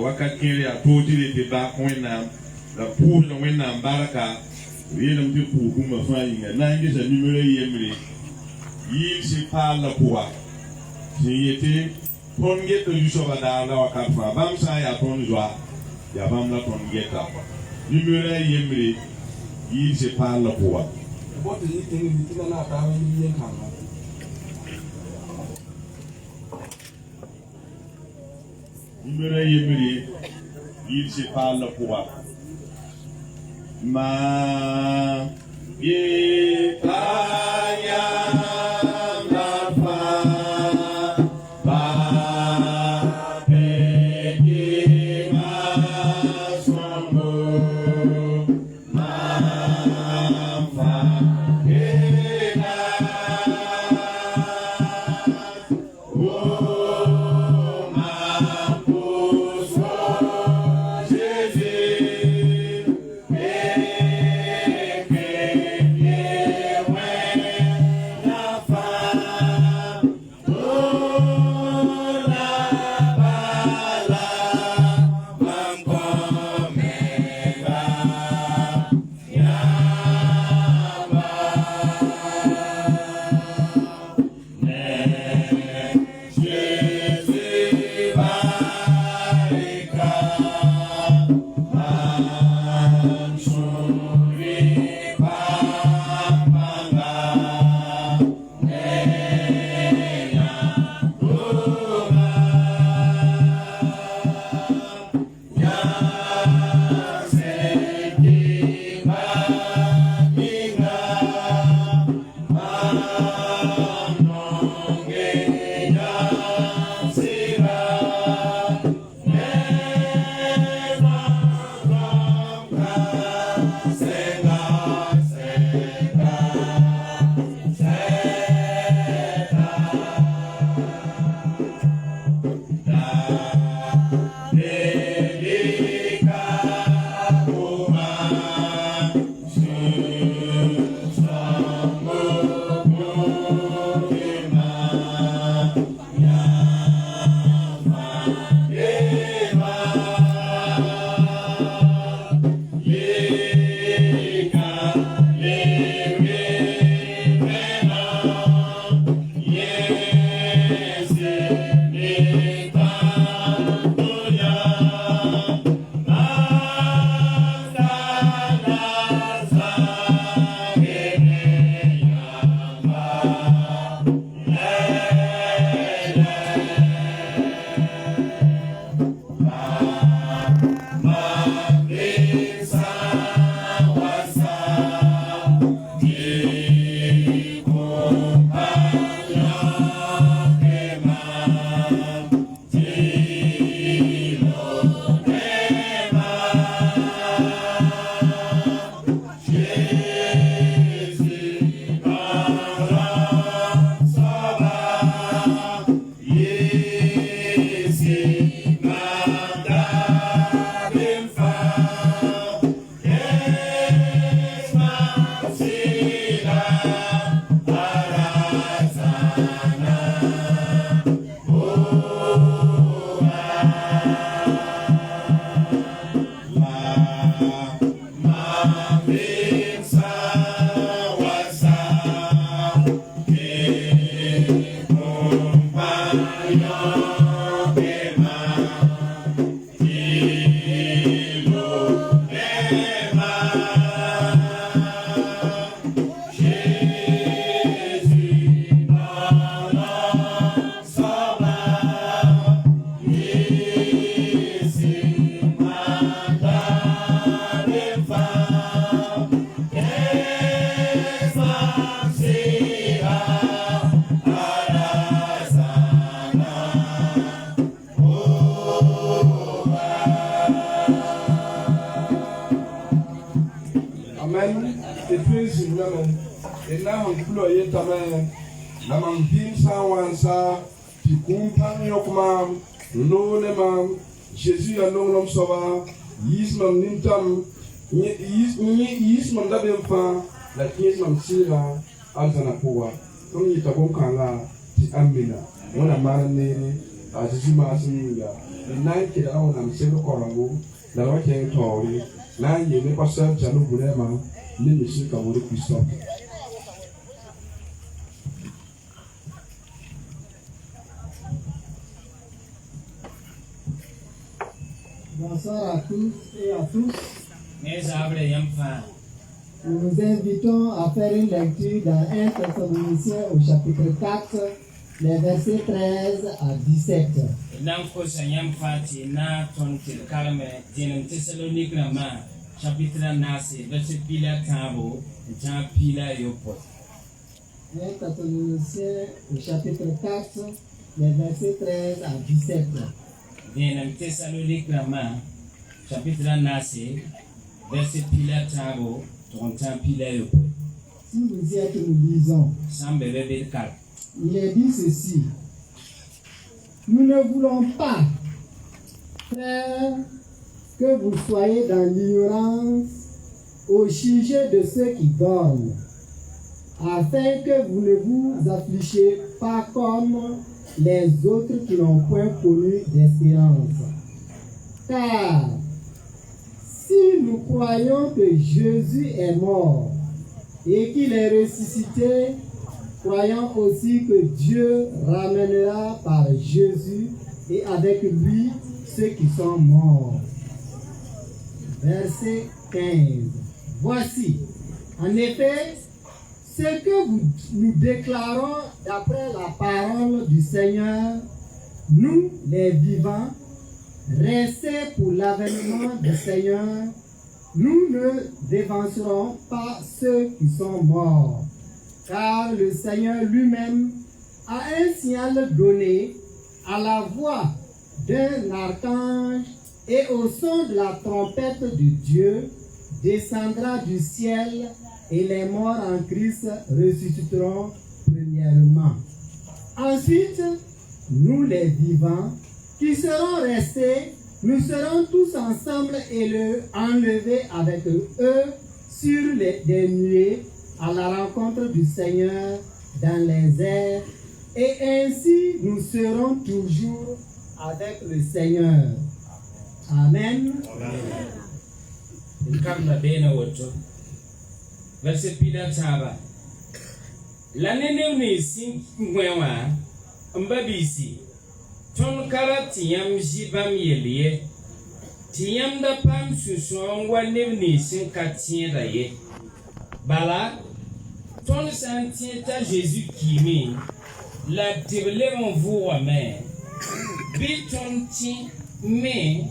Wakakiri atojiri te ba kwena la pour no wena baraka yele mti ku kuma fainga nangi sa numero yemri yi si pala kuwa yete tonge to yuso bada la wakatfa bam sa ya ton joa ya bam la tonge ta numero yemri yi si pala kuwa what is it in the na ta wi yen kan numero yemri il se parle pour ma ye paya la pa pa pe ma somo ma fa ke na lo yen tame la man bin sa wan sa ti kumpan yok mam no ne mam Jésus ya no nom soba yis mam nintam yis mam da bem fa la yis mam sira alzana powa comme yita bon kala ti amina wona marane a Jésus ma singa nan ke da wona mselo korango la wa ke tori na yele pastor jalo burema ni monsieur Kamori Christophe. Bonsoir à tous et à tous. Nous vous invitons à faire une lecture dans 1 Thessaloniciens au chapitre 4, les versets 13 à 17. Chapitre 9, verset pila tabo, Jean pila yopot. 1 Thessaloniciens au chapitre 4, les versets 13 à 17. Bien, Thessalonique Rama, chapitre 9, verset pila tabo, Jean pila yopot. Si vous y êtes, nous lisons. Sans bébé de cal. Il est dit ceci. Nous ne voulons pas, frères, que vous soyez dans l'ignorance au sujet de ceux qui dorment, afin que vous ne vous affligez pas comme les autres qui n'ont point connu d'espérance. Car si nous croyons que Jésus est mort et qu'il est ressuscité, croyons aussi que Dieu ramènera par Jésus et avec lui ceux qui sont morts. Verset 15. Voici, en effet, ce que nous déclarons d'après la parole du Seigneur, nous les vivants, restés pour l'avènement du Seigneur, nous ne dévancerons pas ceux qui sont morts, car le Seigneur lui-même a un signal donné à la voix d'un archange et au son de la trompette de Dieu, descendra du ciel et les morts en Christ ressusciteront premièrement. Ensuite, nous les vivants qui serons restés, nous serons tous ensemble enlevés avec eux sur des nuées à la rencontre du Seigneur dans les airs, et ainsi nous serons toujours avec le Seigneur. Amen. Verset pila taba. La nene ni sin ngwewa mbabisi. Ton kara tiyam jibam yeliye. Tiyam da pam suson wa ni sin katien da ye. Bala ton sentieta Jésus kimi la tibele mon voix mais biton ti mais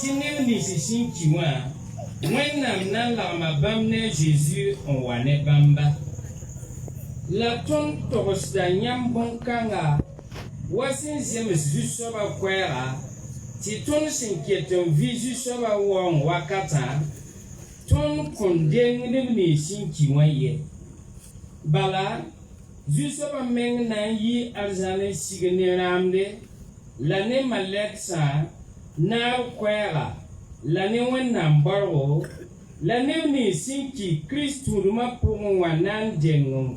tinem ni sin kiwa wenam na la mabamne Jésus on wane bamba la ton torosda nyam bonkanga wasin zem Jésus ba kwera ti ton sinketon visu soba won wakata ton kondeng ni sin kiwa ye bala Zusoba meng na yi arzane sigene ramde lane maleksa na kwera lane wenna mbarwo lane ni sinki Kristu ruma pongo wanan dengum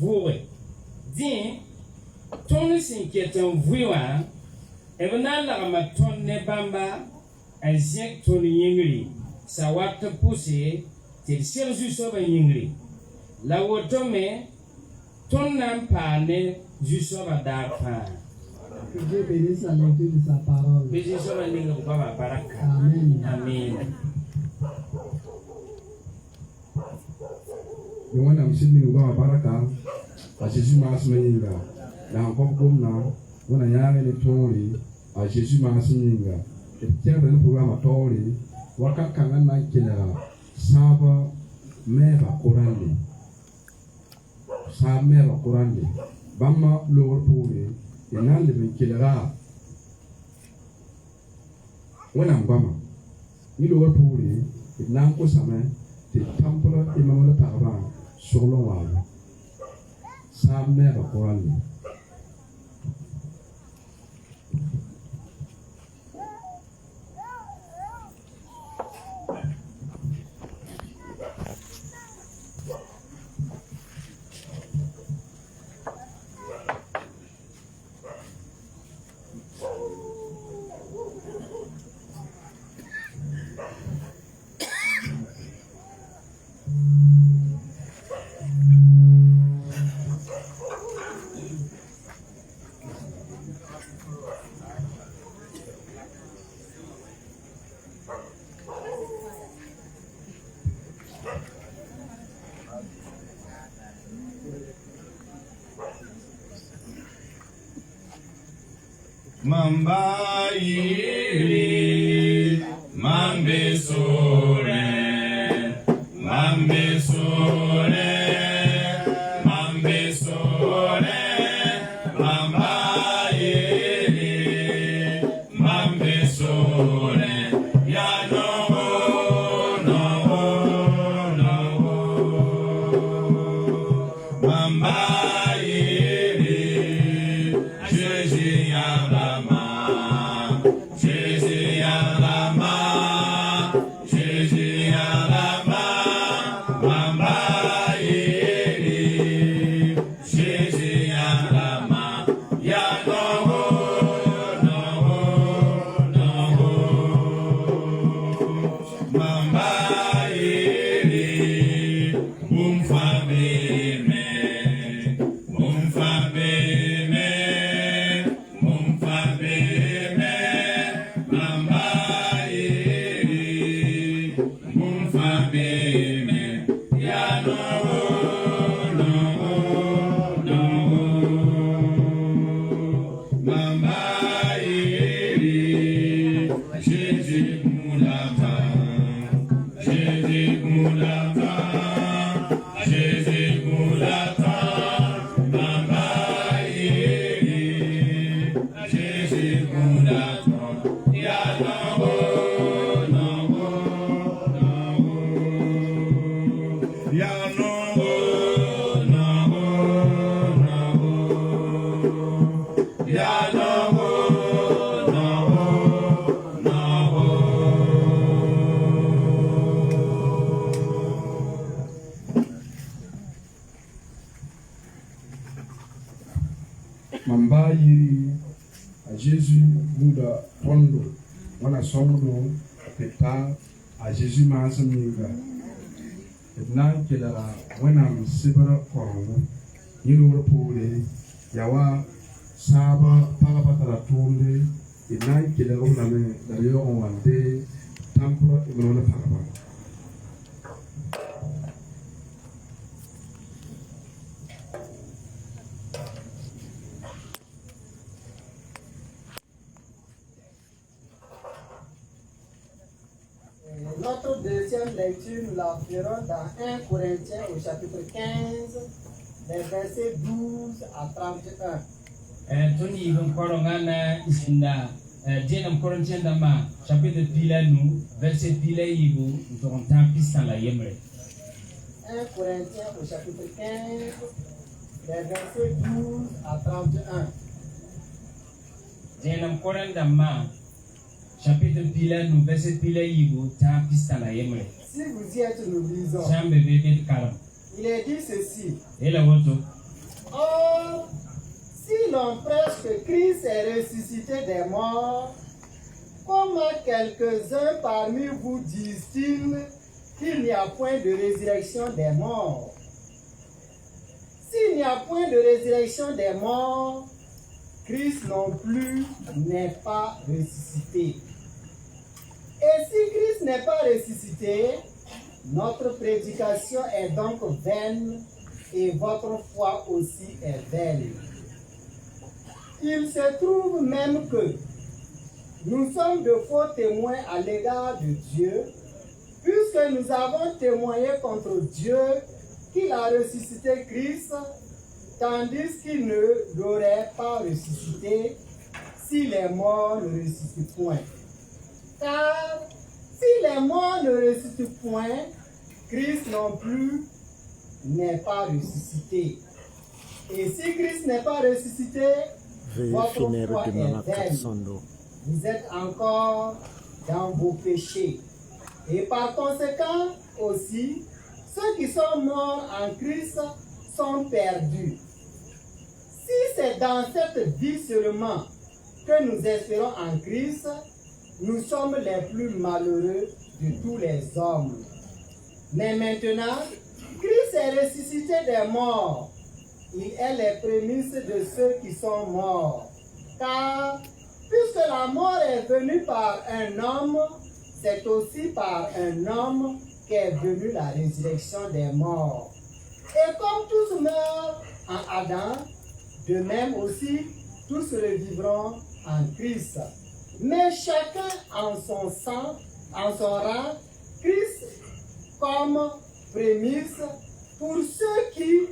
vuwe din ton sinki etan vuwa evna la ma ton ne bamba azek ton yingri sa wata puse te serju soba yingri la wotome ton nan pane jusoba darpa. Que Dieu bénisse la lecture de sa parole. Amen. Amen. Nous avons aussi dit que baraka, à Jésus m'a assigné. Dans le programme là, on a yare les tori, à Jésus m'a assigné. Et tiens dans le programme à tori, waka kangana kila saba mera korani. Saba mera korani. Bama lower puri. Nan le kila wana ngama ni lo puri nan ko sama te tampolo imamala paraba solo wa sa mère quoi. Mamba yiri, mambe sore, mambe sore, mambe sore, mamba yiri, mambe sore, ya no no no, mamba yiri, Jésus ya. Mamba yiri a Jésus muda tondo wana somdo peta a Jésus maasamiga etna kelara wana sibara korongo yiri wura pole yawa saba pagaba tara tunde etna kelara wana me dario onwande templo ibnona pagaba. Notre deuxième lecture, nous la ferons dans 1 Corinthiens au chapitre 15, les versets 12 à 31. Tuni ibn korongana isinda jenam Corinthiens dama chapitre pila nu verset pila ibu untuk tampis la yemre. 1 Corinthiens au chapitre 15, les versets 12 à 31. Jenam Corinthiens dama chapitre pila nu verset pila ibu tampis la yemre. Si vous y êtes, nous lisons. Chambe bébé karam. Il est dit ceci. Et la woto. Or, si l'on prêche que Christ est ressuscité des morts, comment quelques-uns parmi vous disent-ils qu'il n'y a point de résurrection des morts? S'il n'y a point de résurrection des morts, Christ non plus n'est pas ressuscité. Et si Christ n'est pas ressuscité, notre prédication est donc vaine et votre foi aussi est vaine. Il se trouve même que nous sommes de faux témoins à l'égard de Dieu, puisque nous avons témoigné contre Dieu qu'il a ressuscité Christ, tandis qu'il ne l'aurait pas ressuscité si les morts ne ressuscitent point. Car si les morts ne ressuscitent point, Christ non plus n'est pas ressuscité. Et si Christ n'est pas ressuscité, votre foi est vaine. Vous êtes encore dans vos péchés. Et par conséquent aussi, ceux qui sont morts en Christ sont perdus. Si c'est dans cette vie seulement que nous espérons en Christ, nous sommes les plus malheureux de tous les hommes. Mais maintenant, Christ est ressuscité des morts. Il est les prémices de ceux qui sont morts. Car puisque la mort est venue par un homme, c'est aussi par un homme qu'est venue la résurrection des morts. Et comme tous meurent en Adam, de même aussi tous revivront en Christ. Mais chacun en son rang, Christ comme prémisse pour ceux qui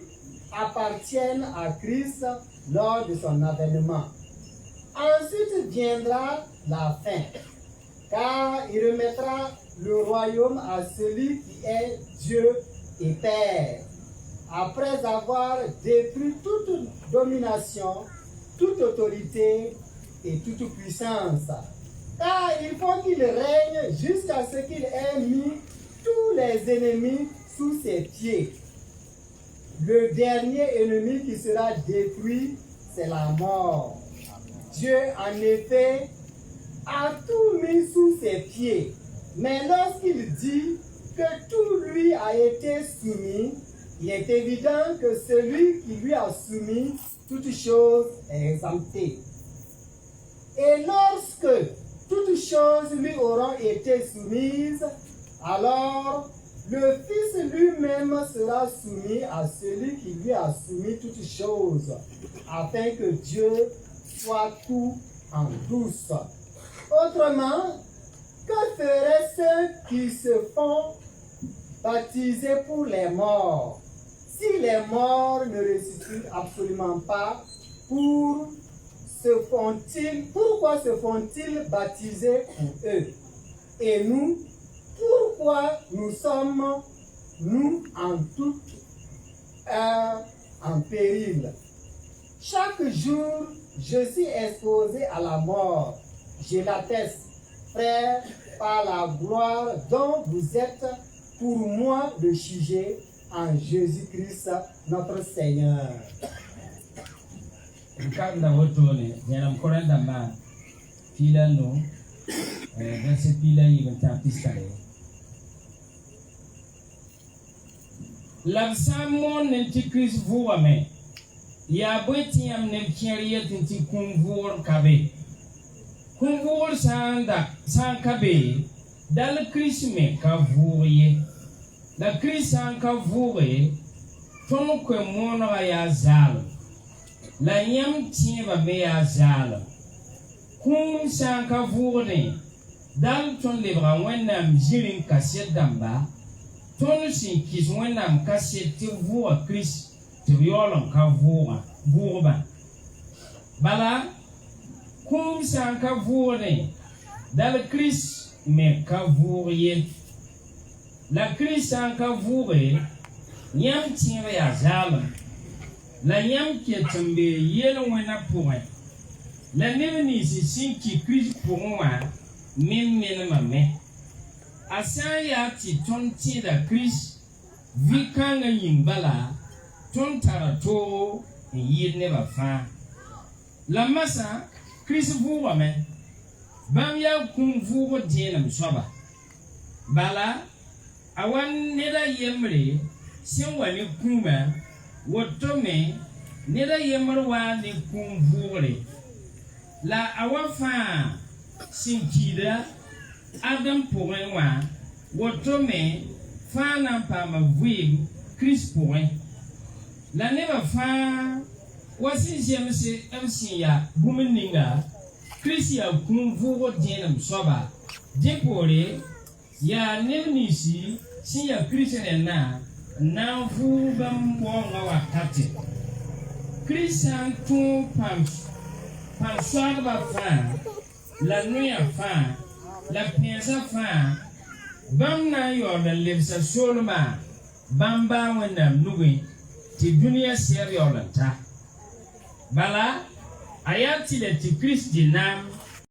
appartiennent à Christ lors de son avènement. Ensuite viendra la fin, car il remettra le royaume à celui qui est Dieu et Père, après avoir détruit toute domination, toute autorité et toute puissance. Car il faut qu'il règne jusqu'à ce qu'il ait mis tous les ennemis sous ses pieds. Le dernier ennemi qui sera détruit, c'est la mort. Dieu, en effet, a tout mis sous ses pieds. Mais lorsqu'il dit que tout lui a été soumis, il est évident que celui qui lui a soumis toutes choses est exempté. Et lorsque toutes choses lui auront été soumises, alors le Fils lui-même sera soumis à celui qui lui a soumis toutes choses, afin que Dieu soit tout en tous. Autrement, que feraient ceux qui se font baptiser pour les morts? Si les morts ne ressuscitent absolument pas, pourquoi se font-ils baptiser pour eux? Et nous, pourquoi nous sommes, nous, en péril? Chaque jour, je suis exposé à la mort. Je l'atteste, frère, par la gloire dont vous êtes pour moi le sujet en Jésus-Christ, notre Seigneur. L'absamon n'enti Christ voame. Ya boitiam nem kieriet inti kumvor kabe. Kumvor san kabe. Dal Christ me kavoye. La Christ san kavoye. Ton que monra ya zal. La yam tiba me ya zal. Kum san kavore. Dal ton lebra wenam jirin kaset damba. Ton sin kis wenam kaset ti voa Christ. Te violon ka vourba. Bala, kum san ka vourne, dal Christ me ka vourye. La Christ san ka vourye, nyam tire ya zalem. La nyam qui est tombé yel wena pourre. La neveni si sin ki Christ pour moi, même ma me. Asan ya ti ton ti da Christ, vikanga yimbala. Ton tarato yid never fa. La massa, Chris Vuame, Bamia kum vugo dinam soba. Bala, awan neda yemre, Simwani kuma, Wotome, neda yemerwa ni kum vugre. La awafa, Sinkida, Adam Porenwa, Wotome, Fana Pama Vim, Chris Poren. La neba fa wasi jemse ya bumeninga Chrisia kumvugo dienam soba depore ya nemnisi si ya Christian na vu bam bonga wakati Christian tu pam soba fa la nuya fa la pensa fa bam na yo la lebsa solma bamba wena nuwe ti dunia ser yolanta Bala, a yaa tɩ la tɩ Kirist de naam